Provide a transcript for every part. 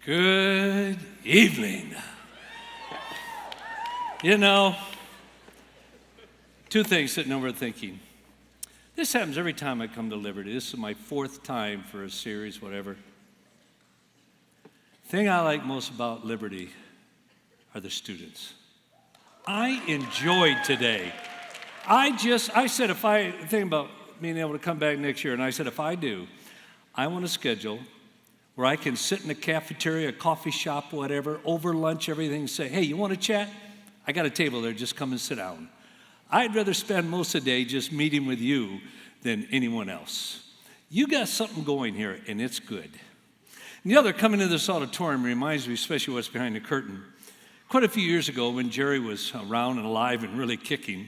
Good evening. You know, two things sitting over thinking. This happens every time I come to Liberty. This is my fourth time for a series, whatever. Thing I like most about Liberty are the students. I enjoyed today. I said if I think about being able to come back next year, and I said if I do, I want to schedule where I can sit in a cafeteria, a coffee shop, whatever, over lunch, everything, and say, hey, you want to chat? I got a table there, just come and sit down. I'd rather spend most of the day just meeting with you than anyone else. You got something going here, and it's good. And the other, coming into this auditorium reminds me, especially what's behind the curtain. Quite a few years ago, when Jerry was around and alive and really kicking,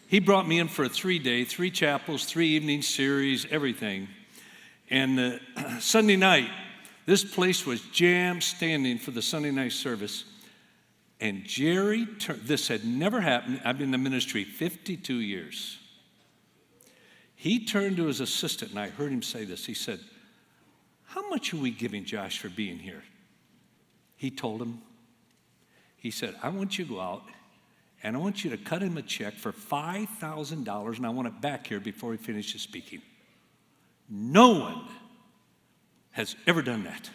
he brought me in for a 3-day, 3 chapels, 3 evening series, everything. And Sunday night, this place was jammed standing for the Sunday night service. And Jerry, this had never happened. I've been in the ministry 52 years. He turned to his assistant, and I heard him say this. He said, how much are we giving Josh for being here? He told him, he said, I want you to go out, and I want you to cut him a check for $5,000, and I want it back here before he finishes speaking. No one has ever done that.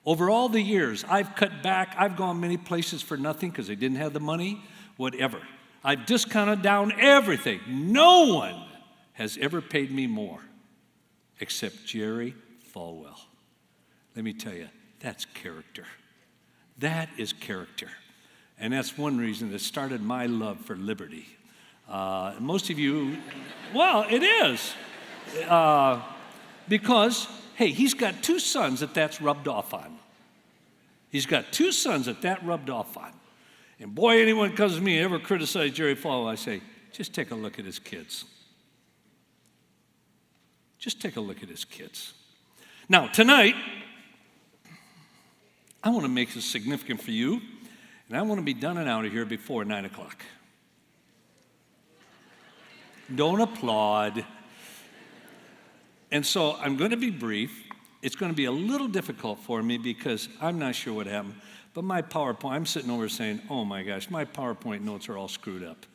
Over all the years, I've cut back. I've gone many places for nothing because they didn't have the money, whatever. I've discounted down everything. No one has ever paid me more except Jerry Falwell. Let me tell you, that's character. That is character. And that's one reason that started my love for Liberty. Most of you, well, it is. Because, hey, he's got 2 sons that's rubbed off on. He's got 2 sons that rubbed off on. And boy, anyone comes to me and ever criticize Jerry Falwell, I say, just take a look at his kids. Just take a look at his kids. Now, tonight, I want to make this significant for you, and I want to be done and out of here before 9 o'clock. Don't applaud. And so I'm going to be brief. It's going to be a little difficult for me because I'm not sure what happened. But my PowerPoint, I'm sitting over saying, oh my gosh, my PowerPoint notes are all screwed up.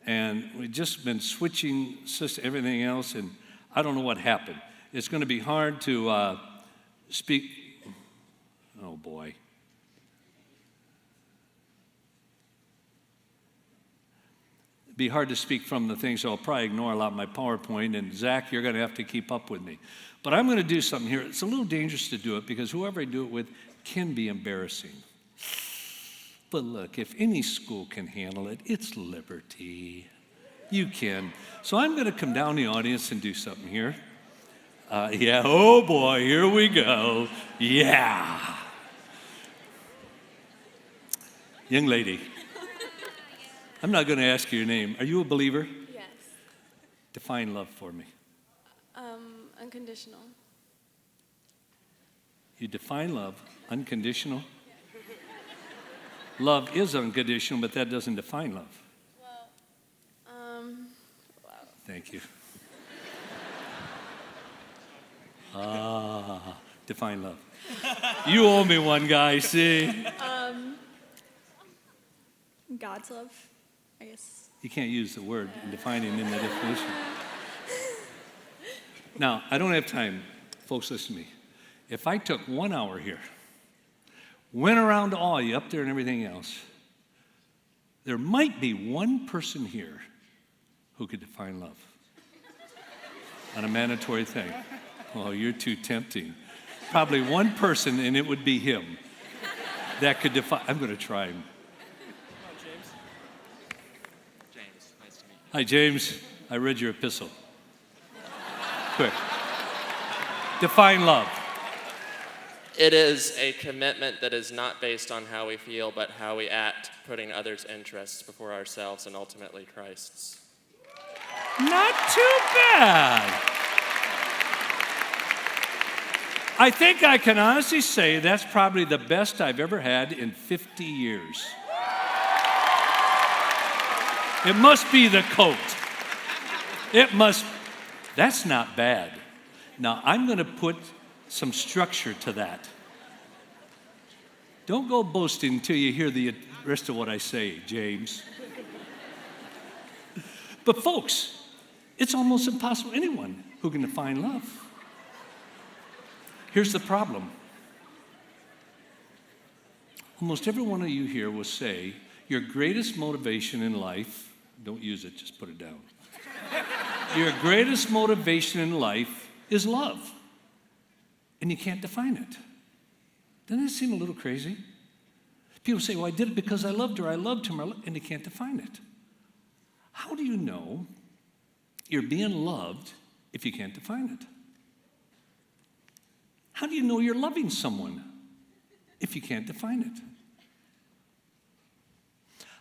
And we've just been switching everything else, and I don't know what happened. It's going to be hard to speak. Oh boy. Be hard to speak from the thing, so I'll probably ignore a lot of my PowerPoint, and Zach, you're going to have to keep up with me. But I'm going to do something here. It's a little dangerous to do it because whoever I do it with can be embarrassing. But look, if any school can handle it, it's Liberty. You can. So I'm going to come down the audience and do something here. Yeah, oh boy, here we go. Yeah. Young lady. I'm not going to ask you your name. Are you a believer? Yes. Define love for me. Unconditional. You define love, unconditional? Love is unconditional, but that doesn't define love. Well, Thank you. Define love. You owe me one, guy, see? God's love, I guess. You can't use the word in defining in the definition. Now, I don't have time. Folks, listen to me. If I took 1 hour here, went around to all you up there and everything else, there might be one person here who could define love on a mandatory thing. Oh, you're too tempting. Probably one person, and it would be him, that could define. I'm going to try him. Hi, James. I read your epistle. Quick. Define love. It is a commitment that is not based on how we feel, but how we act, putting others' interests before ourselves and ultimately Christ's. Not too bad. I think I can honestly say that's probably the best I've ever had in 50 years. It must be the coat. That's not bad. Now, I'm going to put some structure to that. Don't go boasting until you hear the rest of what I say, James. But folks, it's almost impossible. Anyone who can define love. Here's the problem. Almost every one of you here will say your greatest motivation in life, don't use it, just put it down. Your greatest motivation in life is love. And you can't define it. Doesn't it seem a little crazy? People say, well, I did it because I loved her, I loved him, and you can't define it. How do you know you're being loved if you can't define it? How do you know you're loving someone if you can't define it?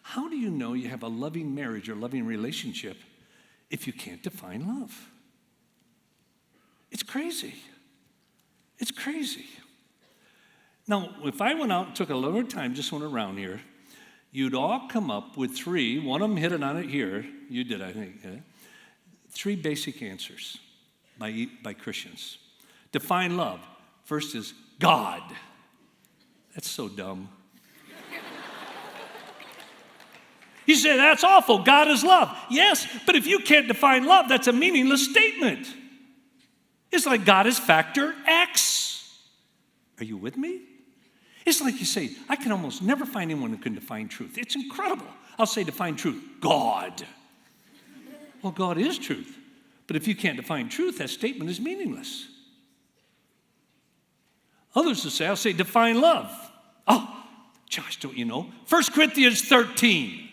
How do you know you have a loving marriage or loving relationship if you can't define love? It's crazy. It's crazy. Now, if I went out and took a little more time, just went around here, you'd all come up with three, one of them hit it on it here, you did, I think, three basic answers by Christians. Define love. First is God. That's so dumb. You say, that's awful. God is love. Yes, but if you can't define love, that's a meaningless statement. It's like God is factor X. Are you with me? It's like you say, I can almost never find anyone who can define truth. It's incredible. I'll say define truth. God. Well, God is truth. But if you can't define truth, that statement is meaningless. Others will say, I'll say define love. Oh, Josh, don't you know? 1 Corinthians 13.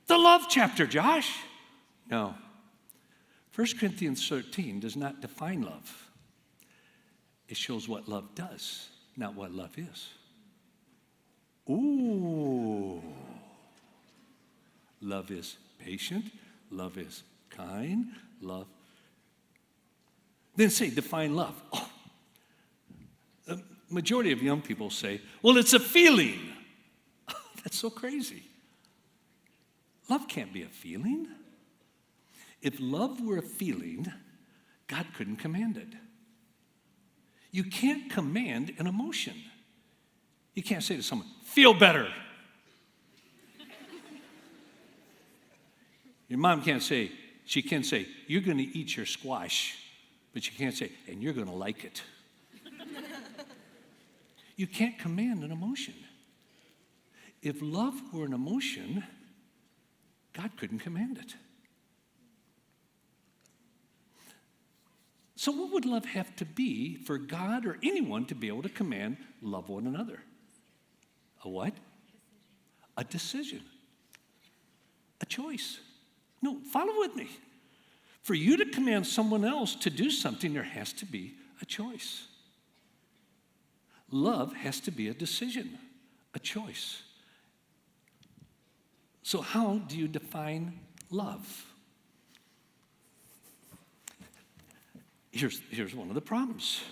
The love chapter, Josh. No. 1 Corinthians 13 does not define love. It shows what love does, not what love is. Ooh. Love is patient. Love is kind. Love. Then say, define love. Oh. The majority of young people say, well, it's a feeling. That's so crazy. Love can't be a feeling. If love were a feeling, God couldn't command it. You can't command an emotion. You can't say to someone, feel better. Your mom can't say, she can say, you're going to eat your squash, but you can't say, and you're going to like it. You can't command an emotion. If love were an emotion, God couldn't command it. So what would love have to be for God or anyone to be able to command love one another? A what? A decision. A choice. No, follow with me. For you to command someone else to do something, there has to be a choice. Love has to be a decision, a choice. So how do you define love? Here's one of the problems.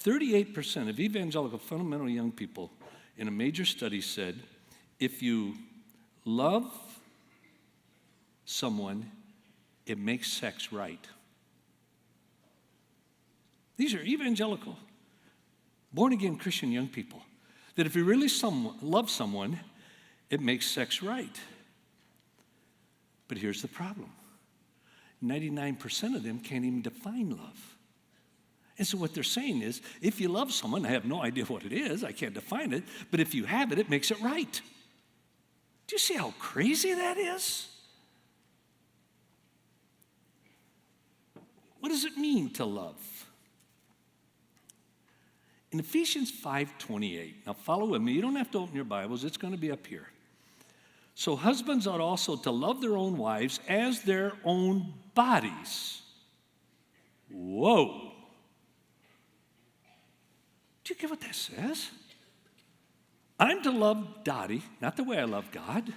38% of evangelical fundamental young people in a major study said, if you love someone, it makes sex right. These are evangelical, born-again Christian young people, that if you really love someone, it makes sex right. But here's the problem. 99% of them can't even define love. And so what they're saying is, if you love someone, I have no idea what it is, I can't define it, but if you have it, it makes it right. Do you see how crazy that is? What does it mean to love? In Ephesians 5:28, now follow with me, you don't have to open your Bibles, it's going to be up here. So husbands ought also to love their own wives as their own bodies. Whoa. Do you get what that says? I'm to love Dottie, not the way I love God,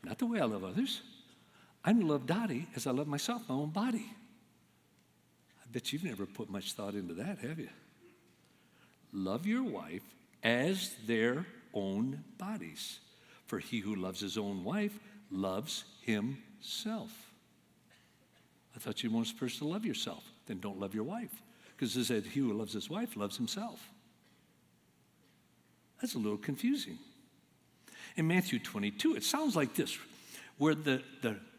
not the way I love others. I'm to love Dottie as I love myself, my own body. I bet you've never put much thought into that, have you? Love your wife as their own bodies. For he who loves his own wife loves himself. I thought you weren't supposed to love yourself. Then don't love your wife. because it said, he who loves his wife loves himself. That's a little confusing. In Matthew 22, it sounds like this, where the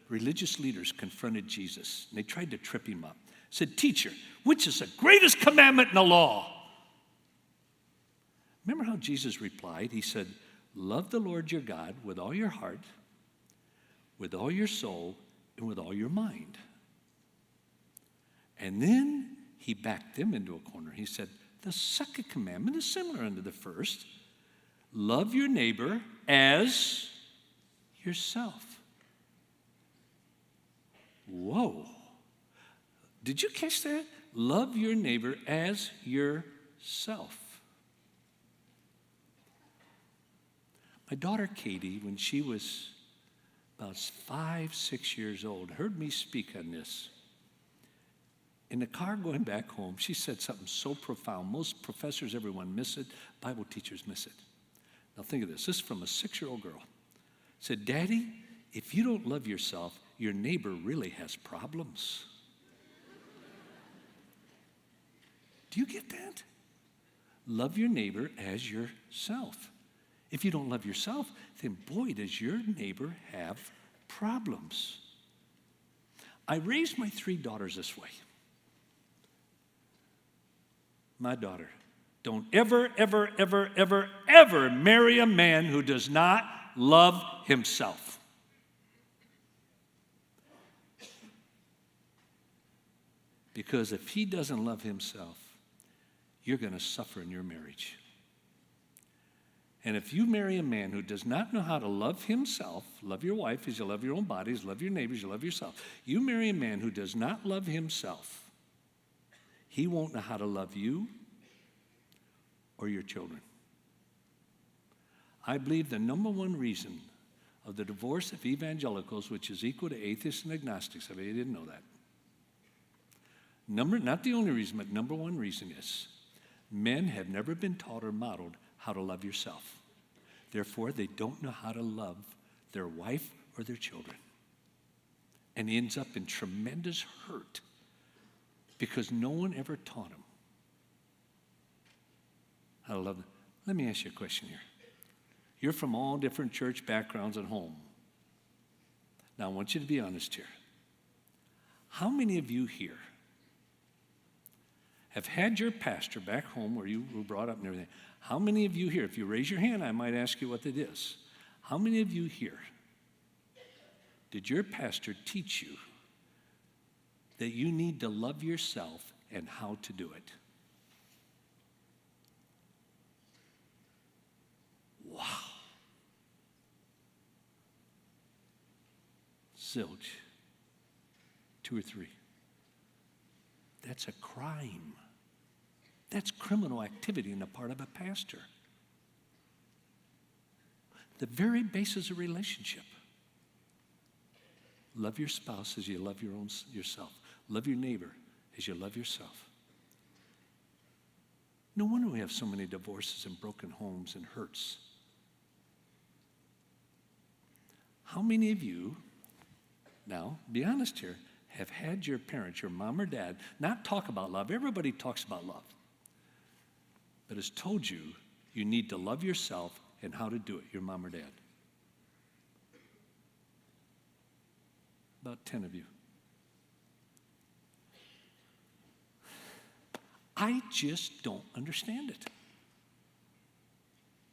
religious leaders confronted Jesus, and they tried to trip him up. Said, teacher, which is the greatest commandment in the law? Remember how Jesus replied? He said, love the Lord your God with all your heart, with all your soul, and with all your mind. And then he backed them into a corner. He said, the second commandment is similar unto the first. Love your neighbor as yourself. Whoa. Did you catch that? Love your neighbor as yourself. My daughter Katie, when she was about 5, 6 years old, heard me speak on this. In the car going back home, she said something so profound. Most professors, everyone miss it. Bible teachers miss it. Now think of this. This is from a 6-year-old girl. Said, Daddy, if you don't love yourself, your neighbor really has problems. Do you get that? Love your neighbor as yourself. If you don't love yourself, then boy, does your neighbor have problems. I raised my 3 daughters this way. My daughter, don't ever, ever, ever, ever, ever marry a man who does not love himself. Because if he doesn't love himself, you're going to suffer in your marriage. And if you marry a man who does not know how to love himself, love your wife as you love your own bodies, love your neighbors, you love yourself. You marry a man who does not love himself, he won't know how to love you or your children. I believe the number one reason of the divorce of evangelicals, which is equal to atheists and agnostics, I mean, you didn't know that. Not the only reason, but number one reason is men have never been taught or modeled how to love yourself. Therefore, they don't know how to love their wife or their children. And he ends up in tremendous hurt because no one ever taught him how to love them. Let me ask you a question here. You're from all different church backgrounds at home. Now, I want you to be honest here. How many of you here have had your pastor back home where you were brought up and everything? How many of you here, if you raise your hand, I might ask you what it is. How many of you here did your pastor teach you that you need to love yourself and how to do it? Wow. Zilch. 2 or 3. That's a crime. That's criminal activity on the part of a pastor. The very basis of relationship. Love your spouse as you love yourself. Love your neighbor as you love yourself. No wonder we have so many divorces and broken homes and hurts. How many of you, now, be honest here, have had your parents, your mom or dad, not talk about love? Everybody talks about love. But has told you you need to love yourself and how to do it, your mom or dad. About 10 of you. I just don't understand it.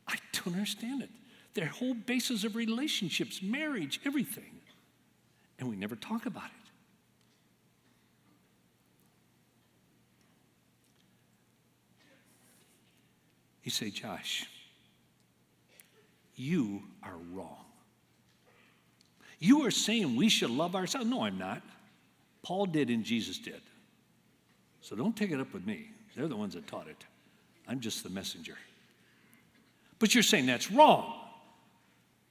I don't understand it. Their whole basis of relationships, marriage, everything. And we never talk about it. You say, Josh, you are wrong. You are saying we should love ourselves. No, I'm not. Paul did and Jesus did. So don't take it up with me. They're the ones that taught it. I'm just the messenger. But you're saying that's wrong.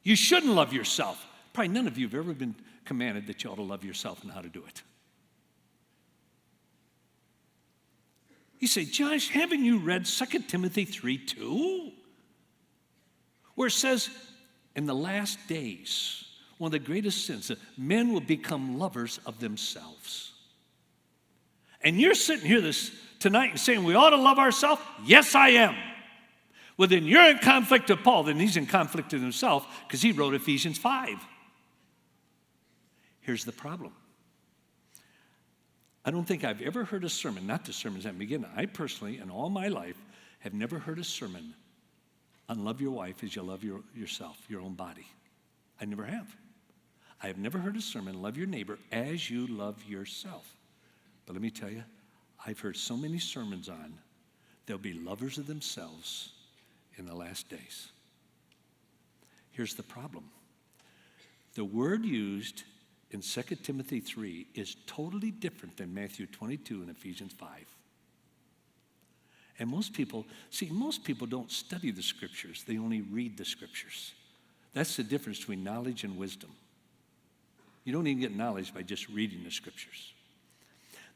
You shouldn't love yourself. Probably none of you have ever been commanded that you ought to love yourself and how to do it. You say, Josh, haven't you read 2 Timothy 3:2? Where it says, in the last days, one of the greatest sins, that men will become lovers of themselves. And you're sitting here this tonight and saying we ought to love ourselves? Yes, I am. Well, then you're in conflict with Paul. Then he's in conflict with himself because he wrote Ephesians 5. Here's the problem. I don't think I've ever heard a sermon, not the sermons that begin. I personally, in all my life, have never heard a sermon on love your wife as you love yourself, your own body. I never have. I have never heard a sermon, love your neighbor as you love yourself. But let me tell you, I've heard so many sermons on they'll be lovers of themselves in the last days. Here's the problem. The word used in 2 Timothy 3 is totally different than Matthew 22 and Ephesians 5. And most people don't study the scriptures. They only read the scriptures. That's the difference between knowledge and wisdom. You don't even get knowledge by just reading the scriptures.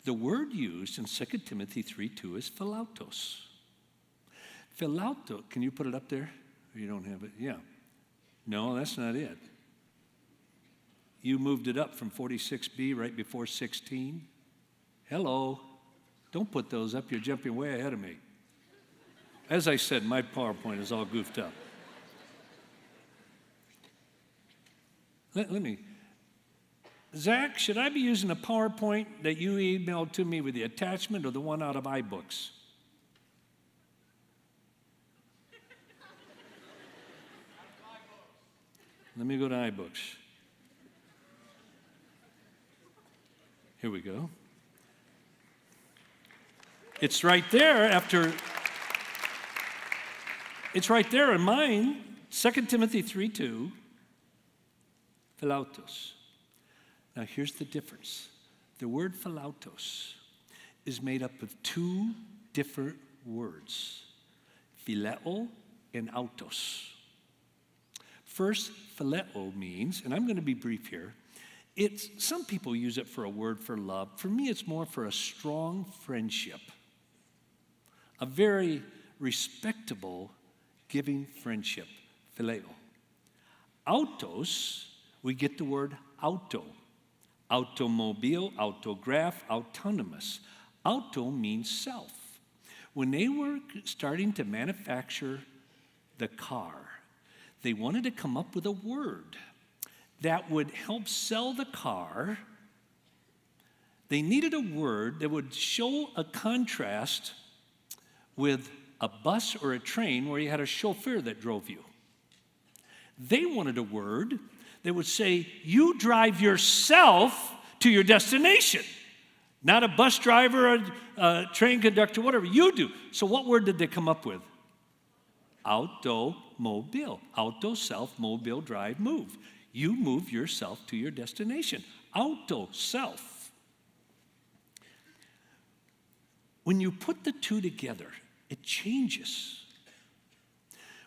The word used in 2 Timothy 3:2 is philautos. Philauto, can you put it up there? Or you don't have it? Yeah. No, that's not it. You moved it up from 46b right before 16. Hello. Don't put those up. You're jumping way ahead of me. As I said, my PowerPoint is all goofed up. Let me. Zach, should I be using a PowerPoint that you emailed to me with the attachment or the one out of iBooks? Let me go to iBooks. Here we go. It's right there it's right there in mine, 2 Timothy 3:2, philautos. Now here's the difference. The word philautos is made up of two different words, phileo and autos. First, phileo means, and I'm going to be brief here, some people use it for a word for love. For me, it's more for a strong friendship, a very respectable, giving friendship, phileo. Autos, we get the word auto. Automobile, autograph, autonomous. Auto means self. When they were starting to manufacture the car, they wanted to come up with a word that would help sell the car. They needed a word that would show a contrast with a bus or a train where you had a chauffeur that drove you. They wanted a word that would say, you drive yourself to your destination. Not a bus driver, a train conductor, whatever. You do. So what word did they come up with? Automobile. Auto, self, mobile, drive, move. You move yourself to your destination. Auto, self. When you put the two together, it changes.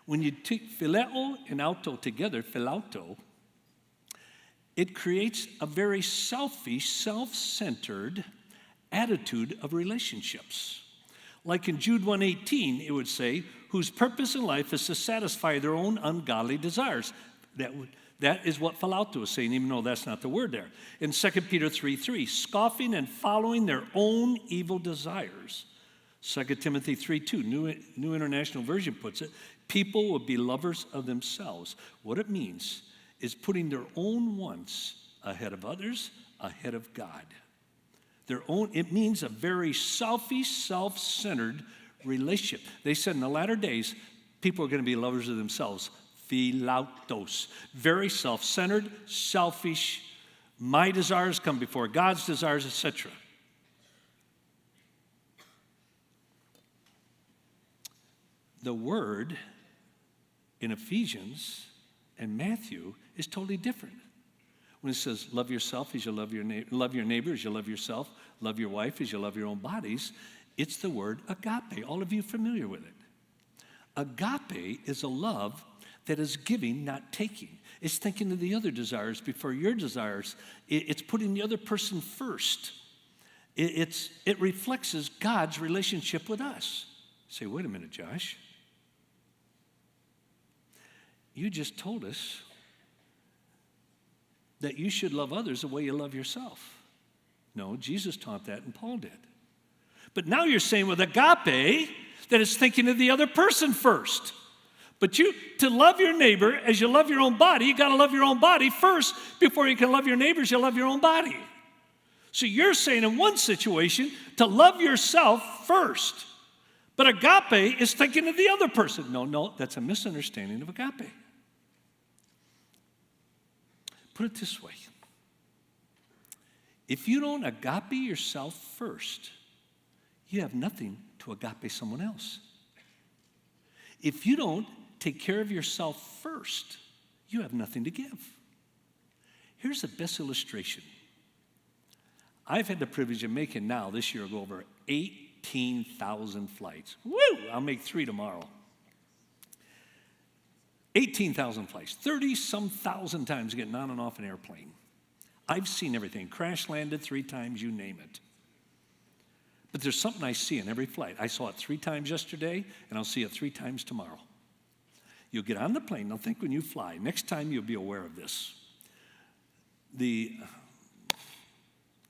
When you take phileo and auto together, philauto, it creates a very selfish, self-centered attitude of relationships. Like in Jude 1:18, it would say, whose purpose in life is to satisfy their own ungodly desires. That is what philauto is saying, even though that's not the word there. In 2 Peter 3:3, scoffing and following their own evil desires. 2 Timothy 3:2, New International Version puts it, people will be lovers of themselves. What it means is putting their own wants ahead of others, ahead of God. It means a very selfish, self-centered relationship. They said in the latter days, people are going to be lovers of themselves. Philautos. Very self-centered, selfish. My desires come before God's desires, etc. The word in Ephesians and Matthew is totally different. When it says, love yourself as you love your neighbor, love your neighbor as you love yourself, love your wife as you love your own bodies, it's the word agape. All of you familiar with it. Agape is a love that is giving, not taking. It's thinking of the other desires before your desires. It's putting the other person first. It reflects God's relationship with us. Say, wait a minute, Josh. You just told us that you should love others the way you love yourself. No, Jesus taught that and Paul did. But now you're saying with agape that it's thinking of the other person first. But to love your neighbor as you love your own body, you got to love your own body first before you can love your neighbors. You love your own body. So you're saying in one situation to love yourself first. But agape is thinking of the other person. No, that's a misunderstanding of agape. Put it this way. If you don't agape yourself first, you have nothing to agape someone else. If you don't take care of yourself first, you have nothing to give. Here's the best illustration. I've had the privilege of making now, this year, go over 18,000 flights. Woo! I'll make 3 tomorrow. 18,000 flights, 30-some thousand times getting on and off an airplane. I've seen everything, crash landed 3 times, you name it. But there's something I see in every flight. I saw it 3 times yesterday, and I'll see it 3 times tomorrow. You'll get on the plane, now think when you fly, next time you'll be aware of this. The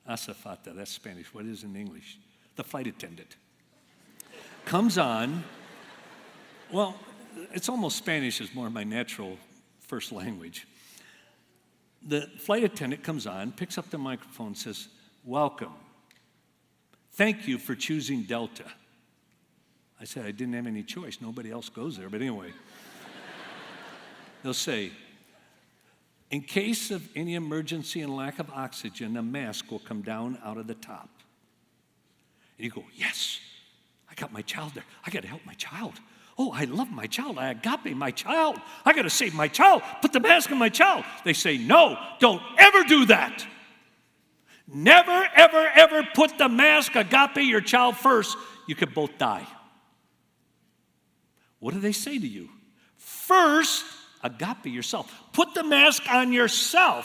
azafata, that's Spanish, what is in English? The flight attendant comes on, well, it's almost Spanish is more my natural first language. The flight attendant comes on, picks up the microphone, says, "Welcome. Thank you for choosing Delta." I said, I didn't have any choice. Nobody else goes there. But anyway, they'll say, "In case of any emergency and lack of oxygen, a mask will come down out of the top." And you go, "Yes, I got my child there. I got to help my child. Oh, I love my child. I agape my child. I got to save my child. Put the mask on my child." They say, "No, don't ever do that. Never, ever, ever put the mask, agape your child first. You could both die." What do they say to you? First, agape yourself. Put the mask on yourself.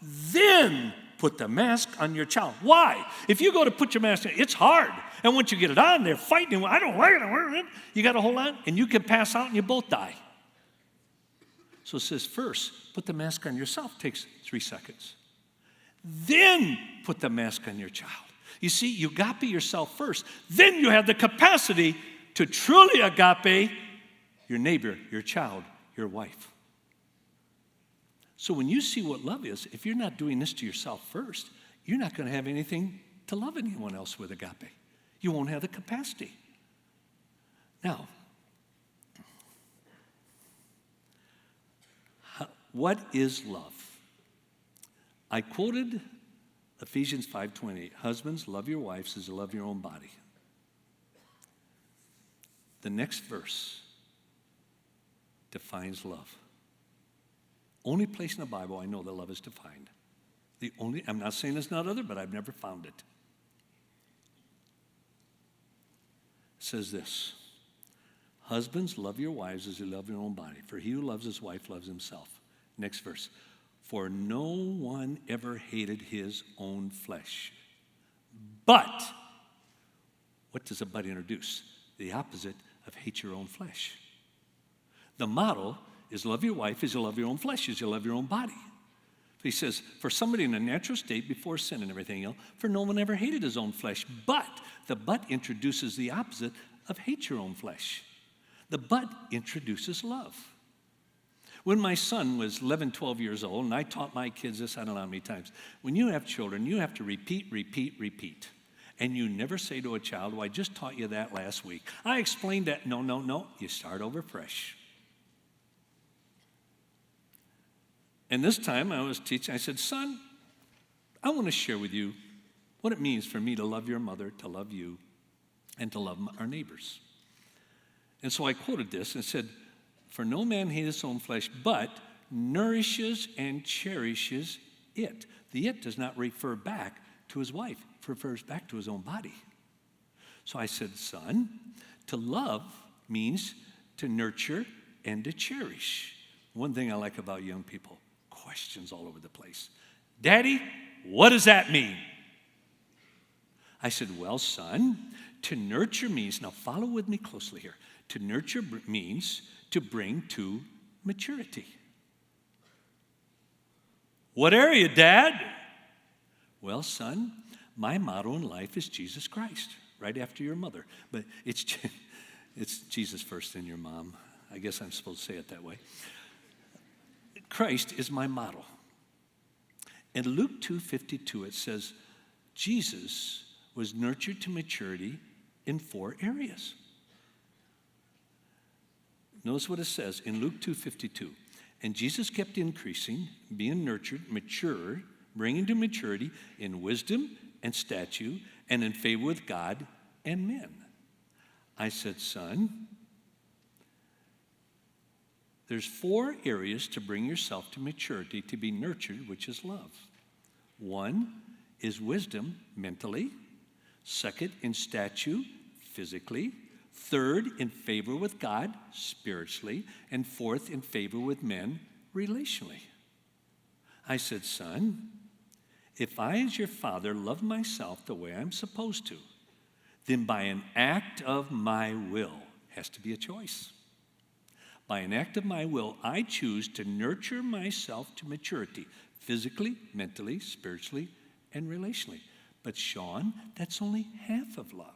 Then put the mask on your child. Why? If you go to put your mask on, it's hard. And once you get it on, they're fighting. "I don't like it." You got to hold on, and you can pass out, and you both die. So it says, first, put the mask on yourself. Takes 3 seconds. Then put the mask on your child. You see, you agape yourself first. Then you have the capacity to truly agape your neighbor, your child, your wife. So when you see what love is, if you're not doing this to yourself first, you're not going to have anything to love anyone else with agape. You won't have the capacity. Now, what is love? I quoted Ephesians 5:28. Husbands, love your wives as you love your own body. The next verse defines love. Only place in the Bible I know that love is defined. I'm not saying there's not other, but I've never found it. It says this: husbands, love your wives as you love your own body. For he who loves his wife loves himself. Next verse. For no one ever hated his own flesh. But, what does a but introduce? The opposite of hate your own flesh. The model is love your wife as you love your own flesh, as you love your own body. He says, for somebody in a natural state before sin and everything else, for no one ever hated his own flesh. But, the but introduces the opposite of hate your own flesh. The but introduces love. When my son was 11, 12 years old, and I taught my kids this, I don't know how many times, when you have children, you have to repeat. And you never say to a child, well, I just taught you that last week. I explained that. No. You start over fresh. And this time I was teaching, I said, son, I want to share with you what it means for me to love your mother, to love you, and to love our neighbors. And so I quoted this and said, for no man hates his own flesh, but nourishes and cherishes it. The it does not refer back to his wife. It refers back to his own body. So I said, son, to love means to nurture and to cherish. One thing I like about young people, questions all over the place. Daddy, what does that mean? I said, well, son, to nurture means, now follow with me closely here. To nurture means to bring to maturity. What area, Dad? Well, son, my motto in life is Jesus Christ. right after your mother. But it's Jesus first and your mom. I guess I'm supposed to say it that way. Christ is my model. In Luke 2:52, it says, Jesus was nurtured to maturity in 4 areas. Notice what it says in Luke 2:52. And Jesus kept increasing, being nurtured, mature, bringing to maturity in wisdom and stature and in favor with God and men. I said, son, there's 4 areas to bring yourself to maturity, to be nurtured, which is love. 1 is wisdom, mentally. 2nd, in stature, physically. 3rd, in favor with God, spiritually. And 4th, in favor with men, relationally. I said, son, if I, as your father, love myself the way I'm supposed to, then by an act of my will, has to be a choice. By an act of my will, I choose to nurture myself to maturity, physically, mentally, spiritually, and relationally. But Sean, that's only half of love.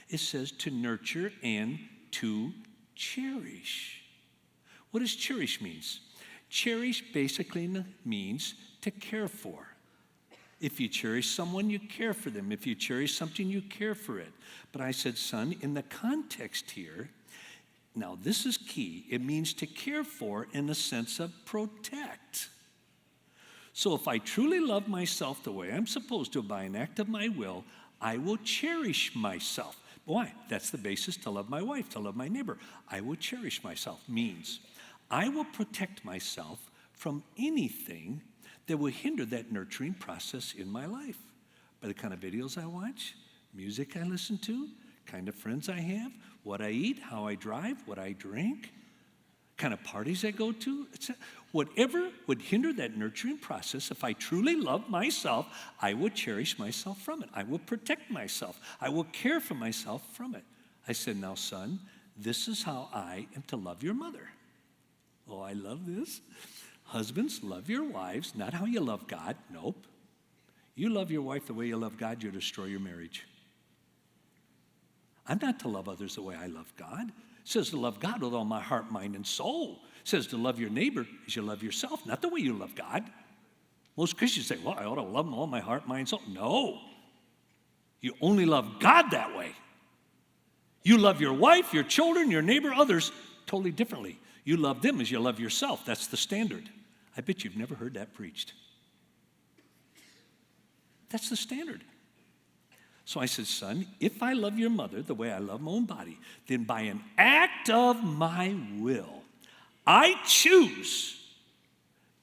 It says to nurture and to cherish. What does cherish means? Cherish basically means to care for. If you cherish someone, you care for them. If you cherish something, you care for it. But I said, son, in the context here, now this is key. It means to care for in the sense of protect. So if I truly love myself the way I'm supposed to by an act of my will, I will cherish myself. Why? That's the basis to love my wife, to love my neighbor. I will cherish myself means I will protect myself from anything that will hinder that nurturing process in my life. By the kind of videos I watch, music I listen to, kind of friends I have, what I eat, how I drive, what I drink, kind of parties I go to, whatever would hinder that nurturing process, if I truly love myself, I will cherish myself from it. I will protect myself. I will care for myself from it. I said, now, son, this is how I am to love your mother. Oh, I love this. Husbands, love your wives, not how you love God. Nope. You love your wife the way you love God, you'll destroy your marriage. I'm not to love others the way I love God. It says to love God with all my heart, mind, and soul. It says to love your neighbor as you love yourself, not the way you love God. Most Christians say, well, I ought to love them all my heart, mind, soul. No. You only love God that way. You love your wife, your children, your neighbor, others totally differently. You love them as you love yourself. That's the standard. I bet you've never heard that preached. That's the standard. So I said, son, if I love your mother the way I love my own body, then by an act of my will, I choose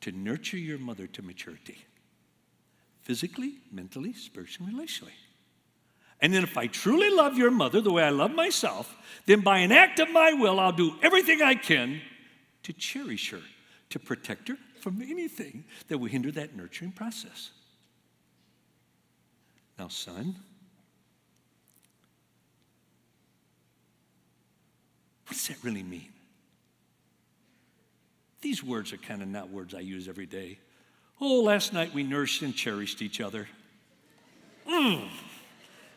to nurture your mother to maturity. Physically, mentally, spiritually, relationally. And then if I truly love your mother the way I love myself, then by an act of my will, I'll do everything I can to cherish her, to protect her from anything that will hinder that nurturing process. Now, son, what does that really mean? These words are kind of not words I use every day. Oh, last night we nursed and cherished each other.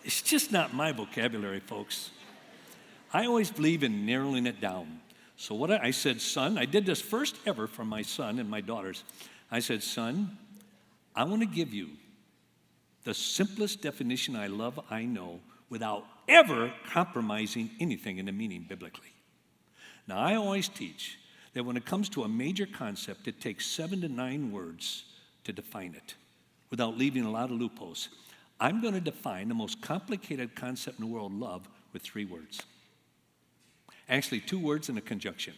It's just not my vocabulary, folks. I always believe in narrowing it down. So what I said, son, I did this first ever for my son and my daughters. I said, son, I want to give you the simplest definition I love I know without ever compromising anything in the meaning biblically. Now, I always teach that when it comes to a major concept, it takes 7 to 9 words to define it without leaving a lot of loopholes. I'm going to define the most complicated concept in the world, love, with 3 words. Actually, 2 words and a conjunction.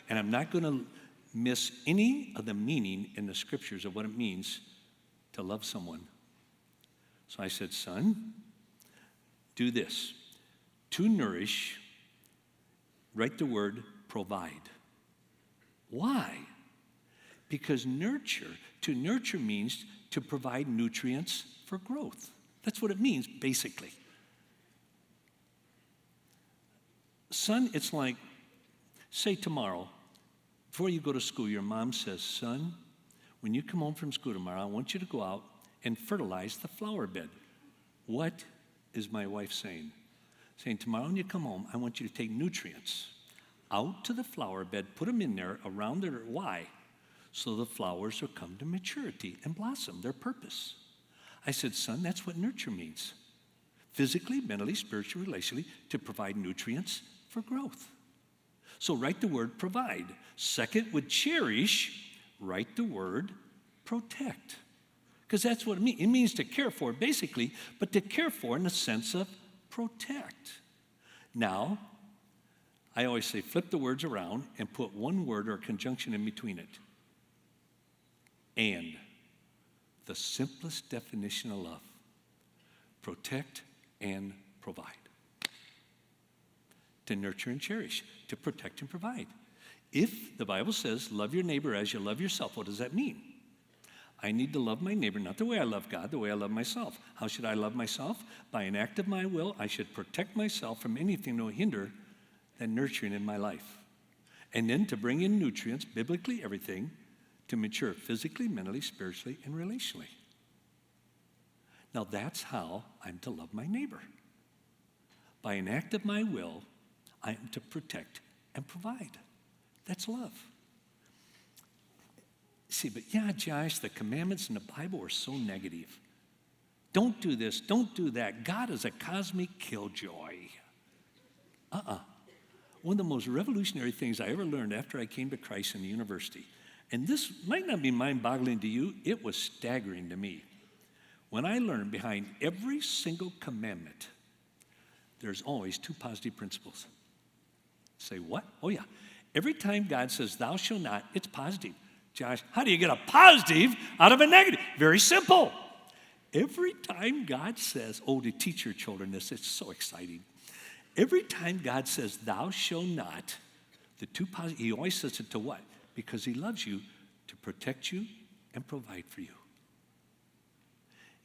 And I'm not going to miss any of the meaning in the scriptures of what it means to love someone. So I said, son, do this. To nourish, write the word provide. Why? Because to nurture means to provide nutrients for growth. That's what it means, basically. Son, it's like, say tomorrow, before you go to school, your mom says, son, when you come home from school tomorrow, I want you to go out and fertilize the flower bed. What is my wife saying? Saying, tomorrow when you come home, I want you to take nutrients out to the flower bed, put them in there around there. Why? So the flowers will come to maturity and blossom, their purpose. I said, son, that's what nurture means. Physically, mentally, spiritually, relationally, to provide nutrients for growth. So write the word provide. Second, with cherish, write the word protect. Because that's what it means. It means to care for, basically, but to care for in the sense of protect. Now, I always say flip the words around and put one word or conjunction in between it. And. The simplest definition of love. Protect and provide. To nurture and cherish. To protect and provide. If the Bible says, love your neighbor as you love yourself, what does that mean? I need to love my neighbor, not the way I love God, the way I love myself. How should I love myself? By an act of my will, I should protect myself from anything that will hinder that nurturing in my life. And then to bring in nutrients, biblically everything, to mature physically, mentally, spiritually, and relationally. Now that's how I'm to love my neighbor. By an act of my will, I am to protect and provide. That's love. See, but yeah, Josh, the commandments in the Bible are so negative. Don't do this, don't do that. God is a cosmic killjoy. One of the most revolutionary things I ever learned after I came to Christ in the university, and this might not be mind-boggling to you, it was staggering to me. When I learned behind every single commandment, there's always two positive principles. Say what? Oh yeah. Every time God says, thou shalt not, it's positive. Josh, how do you get a positive out of a negative? Very simple. Every time God says, to teach your children this, it's so exciting. Every time God says, thou shalt not, the two positive, he always says it to what? Because he loves you to protect you and provide for you.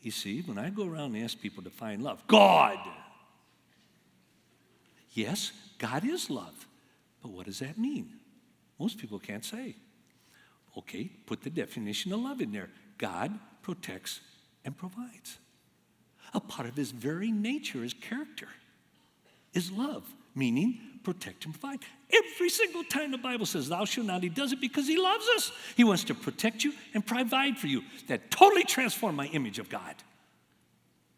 You see, when I go around and ask people to find love, God. Yes, God is love. But what does that mean? Most people can't say. Okay, put the definition of love in there. God protects and provides. A part of his very nature, his character, is love, meaning protect and provide. Every single time the Bible says, thou shalt not, he does it because he loves us. He wants to protect you and provide for you. That totally transformed my image of God.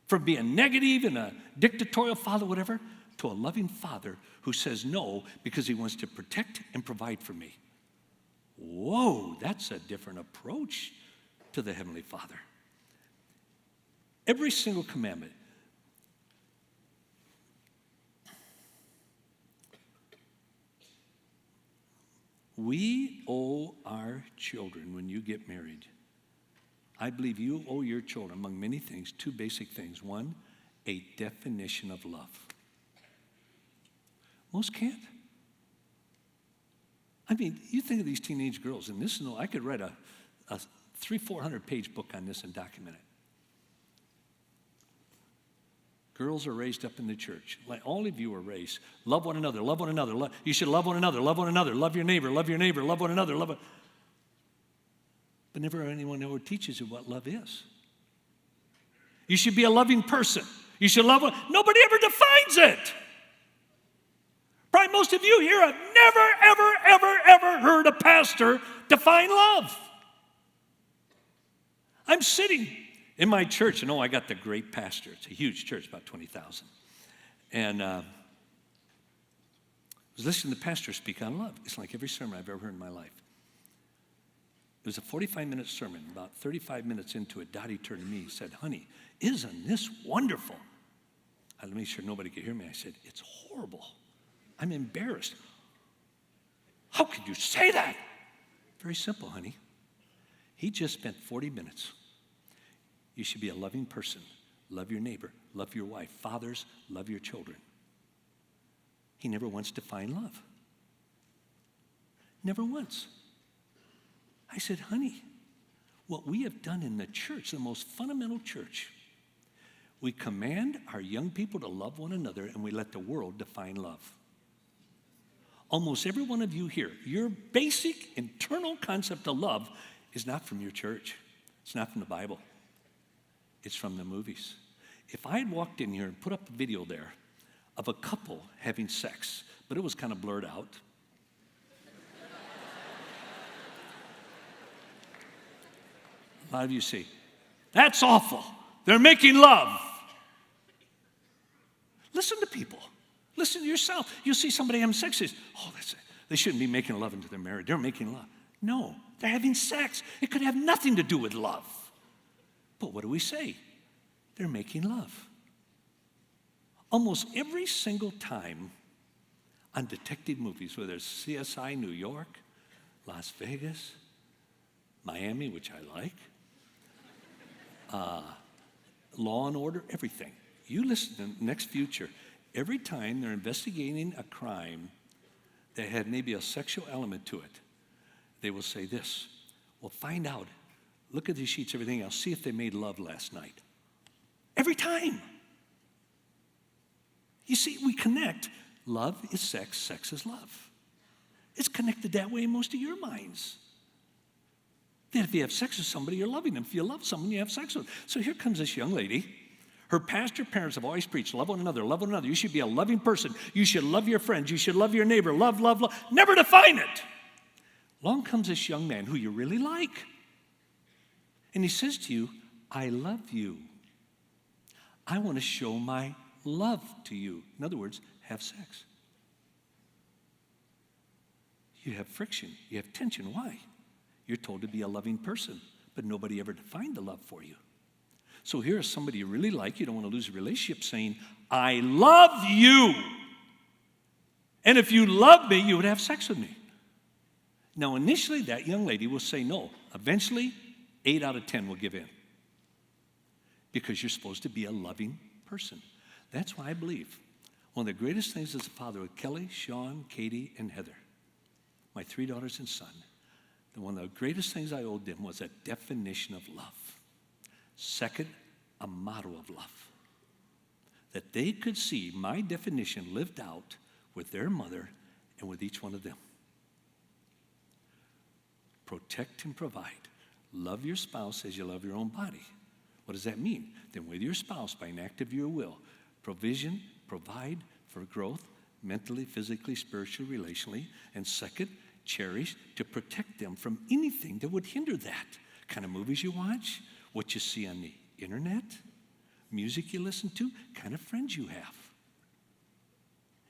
From being negative and a dictatorial father, whatever, to a loving father who says no because he wants to protect and provide for me. Whoa, that's a different approach to the Heavenly Father. Every single commandment. We owe our children, when you get married, I believe you owe your children, among many things, two basic things. One, a definition of love. Most can't. I mean, you think of these teenage girls, and this, I could write a 300-400 page book on this and document it. Girls are raised up in the church. Like all of you are raised. Love one another, love one another. You should love one another, love one another. Love your neighbor, love one another, But never anyone ever teaches you what love is. You should be a loving person. You should love one. Nobody ever defines it. Probably most of you here have never, ever, ever, ever heard a pastor define love. I'm sitting in my church, I got the great pastor. It's a huge church, about 20,000. And I was listening to the pastor speak on love. It's like every sermon I've ever heard in my life. It was a 45-minute sermon. About 35 minutes into it, Dottie turned to me and said, honey, isn't this wonderful? I made sure nobody could hear me. I said, it's horrible. I'm embarrassed. How could you say that? Very simple, honey. He just spent 40 minutes. You should be a loving person. Love your neighbor. Love your wife. Fathers, love your children. He never once defined love. Never once. I said, honey, what we have done in the church, the most fundamental church, we command our young people to love one another and we let the world define love. Almost every one of you here, your basic internal concept of love is not from your church. It's not from the Bible. It's from the movies. If I had walked in here and put up a video there of a couple having sex, but it was kind of blurred out, a lot of you say, that's awful. They're making love. Listen to people. Listen to yourself. You'll see somebody having sex. They shouldn't be making love until they're married. They're making love. No, they're having sex. It could have nothing to do with love. But what do we say? They're making love. Almost every single time on detective movies, whether it's CSI New York, Las Vegas, Miami, which I like, Law and Order, everything. You listen to Next Future. Every time they're investigating a crime that had maybe a sexual element to it, they will say this. Well, find out. Look at these sheets, everything else. See if they made love last night. Every time. You see, we connect. Love is sex, sex is love. It's connected that way in most of your minds. That if you have sex with somebody, you're loving them. If you love someone, you have sex with them. So here comes this young lady. Her pastor parents have always preached, love one another, love one another. You should be a loving person. You should love your friends. You should love your neighbor. Love, love, love. Never define it. Along comes this young man who you really like. And he says to you, I love you. I want to show my love to you. In other words, have sex. You have friction. You have tension. Why? You're told to be a loving person, but nobody ever defined the love for you. So here is somebody you really like, you don't want to lose a relationship, saying, I love you. And if you love me, you would have sex with me. Now, initially, that young lady will say no. Eventually, 8 out of 10 will give in. Because you're supposed to be a loving person. That's why I believe one of the greatest things as a father with Kelly, Sean, Katie, and Heather, my 3 daughters and son, one of the greatest things I owed them was a definition of love. Second, a motto of love. That they could see my definition lived out with their mother and with each one of them. Protect and provide. Love your spouse as you love your own body. What does that mean? Then with your spouse, by an act of your will, provision, provide for growth, mentally, physically, spiritually, relationally. And second, cherish to protect them from anything that would hinder that. Kind of movies you watch, what you see on the internet, music you listen to, kind of friends you have.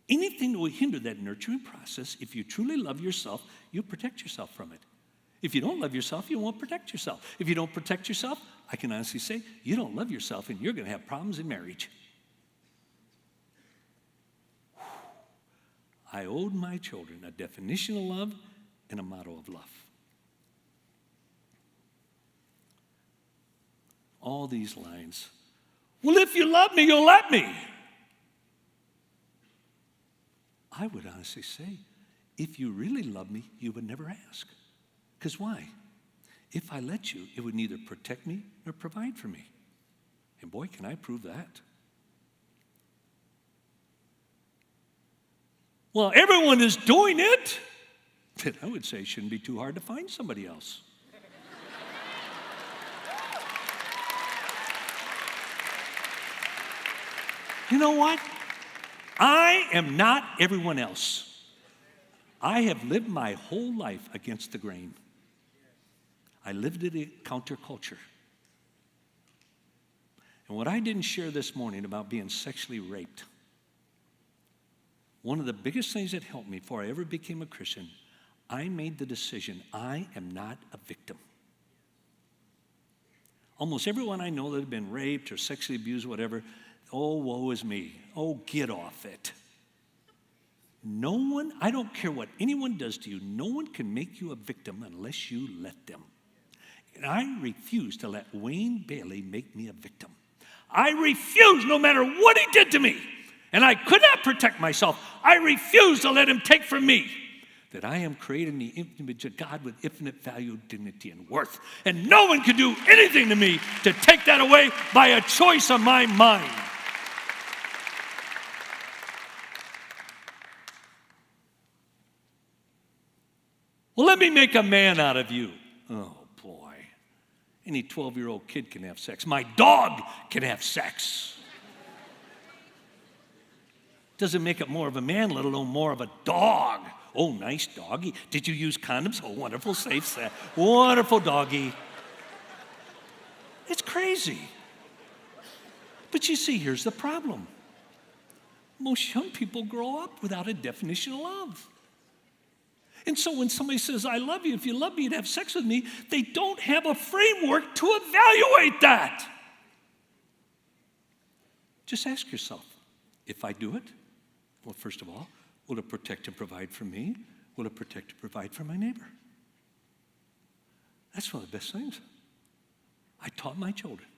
Anything that will hinder that nurturing process, if you truly love yourself, you'll protect yourself from it. If you don't love yourself, you won't protect yourself. If you don't protect yourself, I can honestly say, you don't love yourself and you're going to have problems in marriage. I owed my children a definition of love and a motto of love. All these lines. Well, if you love me, you'll let me. I would honestly say, if you really love me, you would never ask. Because why? If I let you, it would neither protect me nor provide for me. And boy, can I prove that. Well, everyone is doing it. Then I would say it shouldn't be too hard to find somebody else. You know what? I am not everyone else. I have lived my whole life against the grain. I lived in a counterculture. And what I didn't share this morning about being sexually raped, one of the biggest things that helped me before I ever became a Christian, I made the decision, I am not a victim. Almost everyone I know that have been raped or sexually abused, whatever, oh, woe is me. Oh, get off it. No one, I don't care what anyone does to you, no one can make you a victim unless you let them. And I refuse to let Wayne Bailey make me a victim. I refuse, no matter what he did to me, and I could not protect myself, I refuse to let him take from me that I am created in the image of God with infinite value, dignity, and worth. And no one can do anything to me to take that away by a choice of my mind. Well, let me make a man out of you. Oh, boy. Any 12-year-old kid can have sex. My dog can have sex. Doesn't make it more of a man, let alone more of a dog. Oh, nice doggy. Did you use condoms? Oh, wonderful, safe sex. Wonderful doggy. It's crazy. But you see, here's the problem. Most young people grow up without a definition of love. And so when somebody says, I love you, if you love me, you'd have sex with me, they don't have a framework to evaluate that. Just ask yourself, if I do it, well, first of all, will it protect and provide for me? Will it protect and provide for my neighbor? That's one of the best things. I taught my children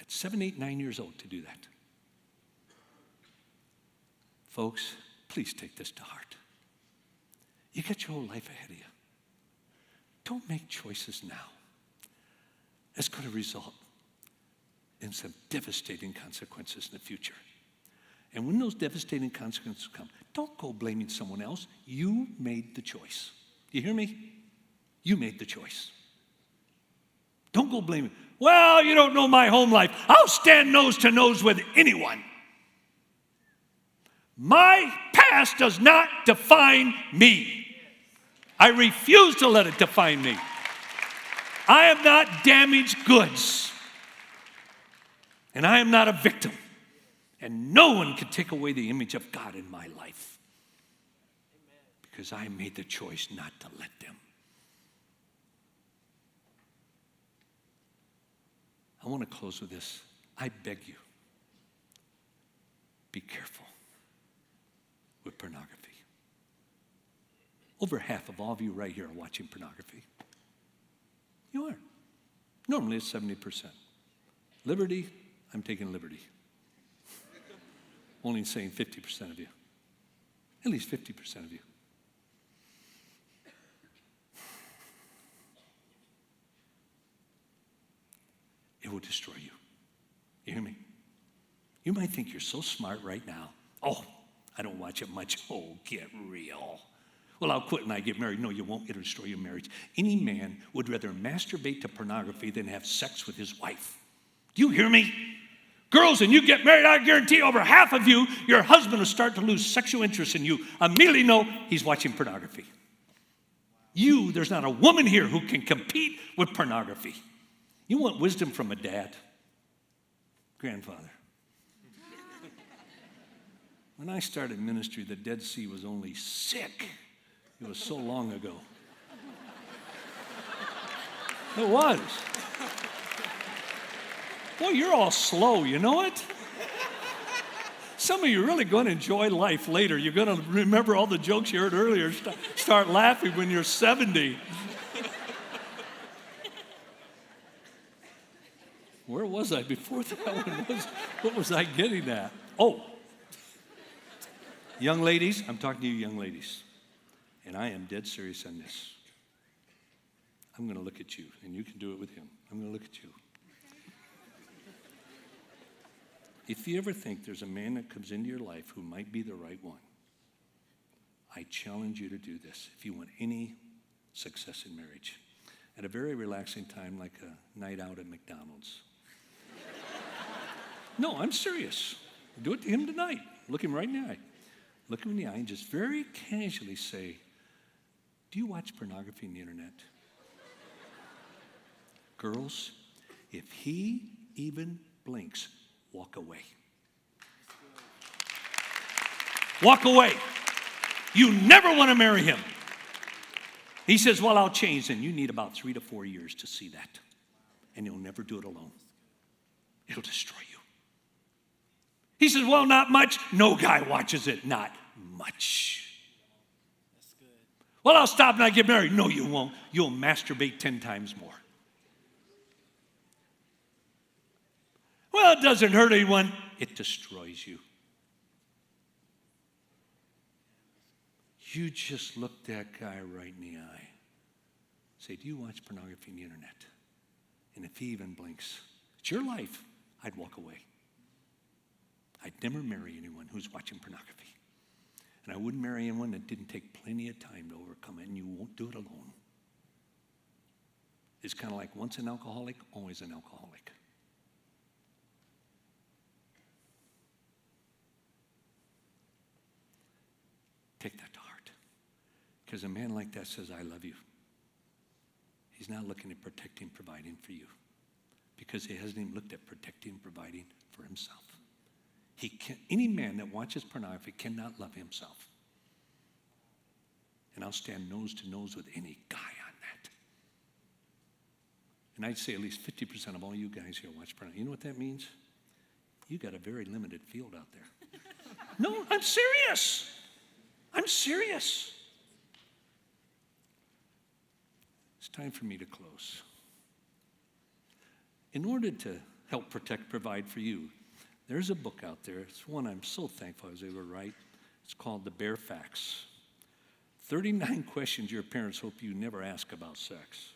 at 7, 8, 9 years old to do that. Folks, please take this to heart. You got your whole life ahead of you. Don't make choices now. That's going to result in some devastating consequences in the future. And when those devastating consequences come, don't go blaming someone else. You made the choice. You hear me? You made the choice. Don't go blaming. Well, you don't know my home life. I'll stand nose to nose with anyone. My past does not define me. I refuse to let it define me. I am not damaged goods. And I am not a victim. And no one can take away the image of God in my life. Because I made the choice not to let them. I want to close with this. I beg you, be careful with pornography. Over half of all of you right here are watching pornography. You are. Normally it's 70%. Liberty, I'm taking liberty. Only saying 50% of you. At least 50% of you. It will destroy you. You hear me? You might think you're so smart right now. Oh, I don't watch it much. Oh, get real. Well, I'll quit when I get married. No, you won't. It'll destroy your marriage. Any man would rather masturbate to pornography than have sex with his wife. Do you hear me? Girls, and you get married, I guarantee over half of you, your husband will start to lose sexual interest in you. Immediately know he's watching pornography. There's not a woman here who can compete with pornography. You want wisdom from a dad, grandfather. When I started ministry, the Dead Sea was only sick. It was so long ago. It was. Boy, you're all slow, you know it? Some of you are really going to enjoy life later. You're going to remember all the jokes you heard earlier. Start laughing when you're 70. Where was I before that? What was I getting at? Oh. Young ladies, I'm talking to you young ladies. And I am dead serious on this. I'm going to look at you, and you can do it with him. I'm going to look at you. If you ever think there's a man that comes into your life who might be the right one, I challenge you to do this if you want any success in marriage. At a very relaxing time, like a night out at McDowell's. No, I'm serious. Do it to him tonight. Look him right in the eye. Look him in the eye and just very casually say, do you watch pornography on the internet? Girls, if he even blinks, walk away. Walk away. You never want to marry him. He says, well, I'll change. And you need about 3 to 4 years to see that. And you'll never do it alone. It'll destroy you. He says, well, not much. No guy watches it. Not much. That's good. Well, I'll stop and I get married. No, you won't. You'll masturbate 10 times more. Well, it doesn't hurt anyone. It destroys you. You just look that guy right in the eye. Say, do you watch pornography on the internet? And if he even blinks, it's your life. I'd walk away. I'd never marry anyone who's watching pornography. And I wouldn't marry anyone that didn't take plenty of time to overcome it, and you won't do it alone. It's kind of like once an alcoholic, always an alcoholic. Because a man like that says, I love you. He's not looking at protecting, providing for you. Because he hasn't even looked at protecting, providing for himself. Any man that watches pornography cannot love himself. And I'll stand nose to nose with any guy on that. And I'd say at least 50% of all you guys here watch pornography. You know what that means? You got a very limited field out there. No, I'm serious. I'm serious. It's time for me to close. In order to help protect, provide for you, there's a book out there. It's one I'm so thankful I was able to write. It's called The Bare Facts. 39 questions your parents hope you never ask about sex.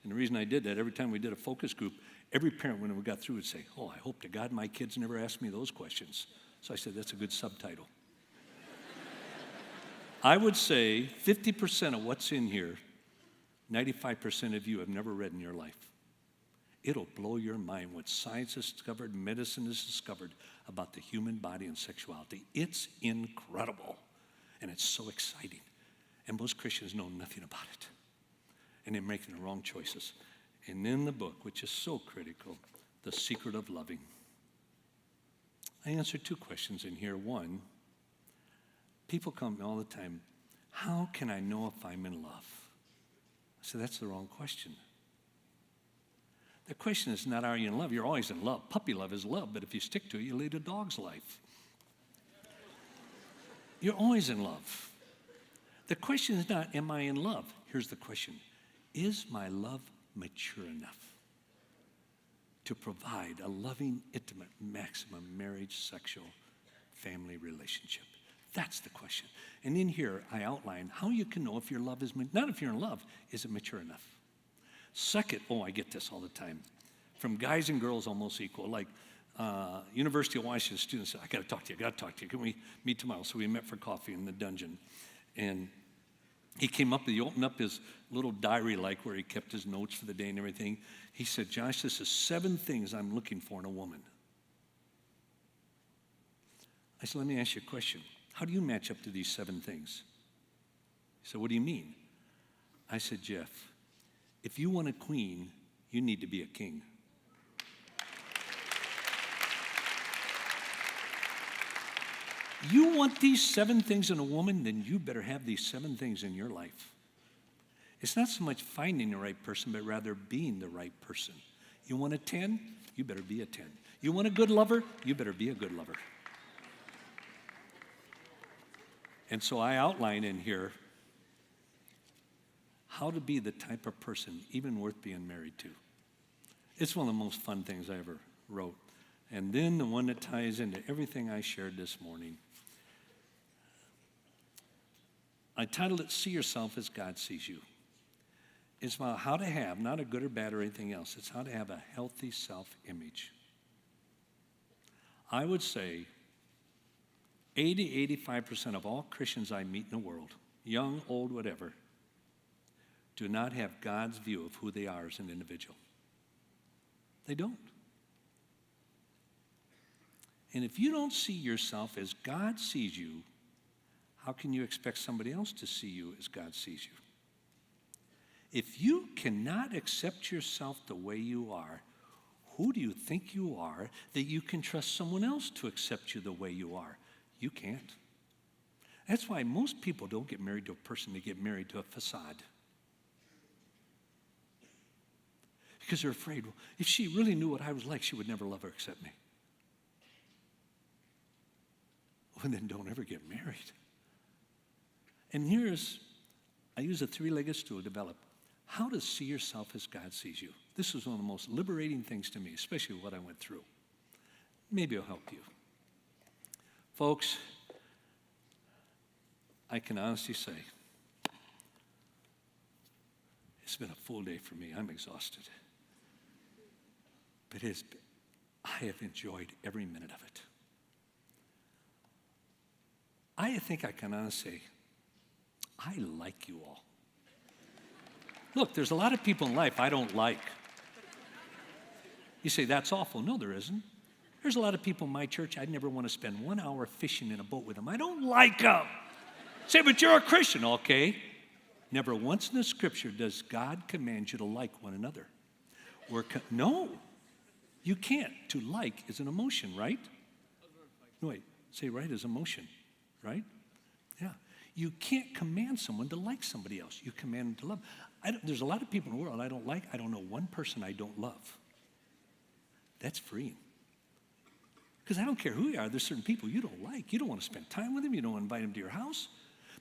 And the reason I did that, every time we did a focus group, every parent, when we got through, would say, oh, I hope to God my kids never ask me those questions. So I said, that's a good subtitle. I would say 50% of what's in here, 95% of you have never read in your life. It'll blow your mind what science has discovered, medicine has discovered about the human body and sexuality. It's incredible, and it's so exciting. And most Christians know nothing about it, and they're making the wrong choices. And in the book, which is so critical, The Secret of Loving, I answered 2 questions in here. One, people come to me all the time, how can I know if I'm in love? I said, that's the wrong question. The question is not, are you in love? You're always in love. Puppy love is love, but if you stick to it, you lead a dog's life. You're always in love. The question is not, am I in love? Here's the question. Is my love mature enough to provide a loving, intimate, maximum marriage, sexual, family relationship? That's the question. And in here, I outline how you can know if your love is, not if you're in love, is it mature enough? Second, I get this all the time, from guys and girls almost equal. Like University of Washington students said, I got to talk to you. Can we meet tomorrow? So we met for coffee in the dungeon. And he came up, he opened up his little diary like where he kept his notes for the day and everything. He said, Josh, this is 7 things I'm looking for in a woman. I said, let me ask you a question. How do you match up to these 7 things? He said, what do you mean? I said, Jeff, if you want a queen, you need to be a king. You want these 7 things in a woman, then you better have these 7 things in your life. It's not so much finding the right person, but rather being the right person. You want a 10? You better be a 10. You want a good lover? You better be a good lover. And so I outline in here how to be the type of person even worth being married to. It's one of the most fun things I ever wrote. And then the one that ties into everything I shared this morning. I titled it, See Yourself as God Sees You. It's about how to have, not a good or bad or anything else, it's how to have a healthy self-image. I would say 80-85% of all Christians I meet in the world, young, old, whatever, do not have God's view of who they are as an individual. They don't. And if you don't see yourself as God sees you, how can you expect somebody else to see you as God sees you? If you cannot accept yourself the way you are, who do you think you are that you can trust someone else to accept you the way you are? You can't. That's why most people don't get married to a person, they get married to a facade. Because they're afraid, well, if she really knew what I was like, she would never love or accept me. Well, then don't ever get married. And I use a 3-legged stool to develop how to see yourself as God sees you. This was one of the most liberating things to me, especially what I went through. Maybe it'll help you. Folks, I can honestly say, it's been a full day for me. I'm exhausted. But I have enjoyed every minute of it. I think I can honestly say, I like you all. Look, there's a lot of people in life I don't like. You say, that's awful. No, there isn't. There's a lot of people in my church, I'd never want to spend 1 hour fishing in a boat with them. I don't like them. Say, but you're a Christian, okay? Never once in the scripture does God command you to like one another. No, you can't. To like is an emotion, right? No, wait, say right is emotion, right? Yeah. You can't command someone to like somebody else. You command them to love. There's a lot of people in the world I don't like. I don't know one person I don't love. That's freeing. Because I don't care who you are. There's certain people you don't like. You don't want to spend time with them. You don't want to invite them to your house.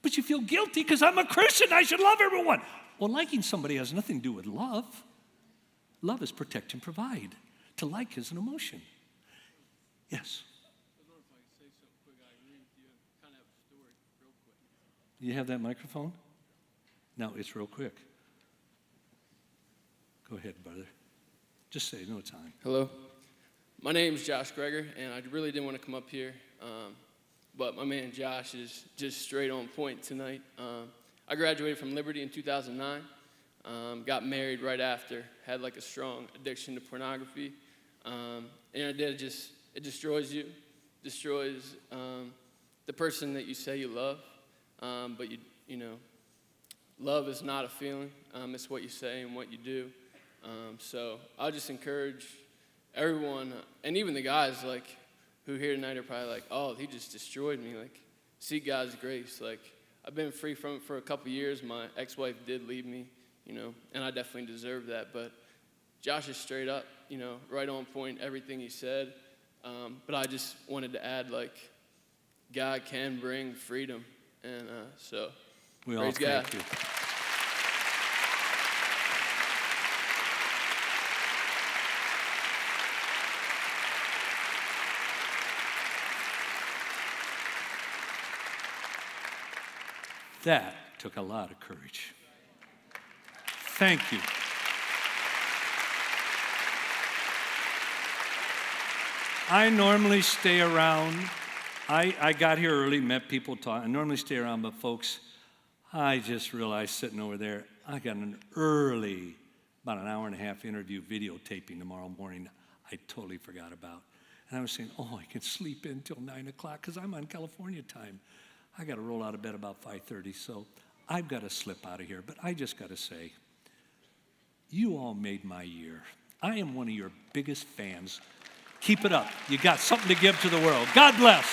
But you feel guilty because I'm a Christian. I should love everyone. Well, liking somebody has nothing to do with love. Love is protect and provide. To like is an emotion. Yes? I don't know if I can say something quick. I agree with you. Kind of have a story real quick. You have that microphone? No, it's real quick. Go ahead, brother. Just say no time. Hello. My name's Josh Greger, and I really didn't want to come up here, but my man Josh is just straight on point tonight. I graduated from Liberty in 2009, got married right after, had like a strong addiction to pornography, and it destroys you, destroys the person that you say you love, but you know, love is not a feeling, it's what you say and what you do. So I'll just encourage everyone, and even the guys like who here tonight are probably like, oh, he just destroyed me. Like, see God's grace. Like, I've been free from it for a couple years. My ex-wife did leave me, you know, and I definitely deserve that. But Josh is straight up, you know, right on point, everything he said. But I just wanted to add, like, God can bring freedom, and so We all praise God. thank you. That took a lot of courage. Thank you. I normally stay around. I got here early, met people, talk. I normally stay around, but folks, I just realized sitting over there, I got an early, about an hour and a half interview videotaping tomorrow morning I totally forgot about. And I was saying, oh, I can sleep in till 9 o'clock because I'm on California time. I got to roll out of bed about 5:30, so I've got to slip out of here. But I just got to say, you all made my year. I am one of your biggest fans. Keep it up. You got something to give to the world. God bless.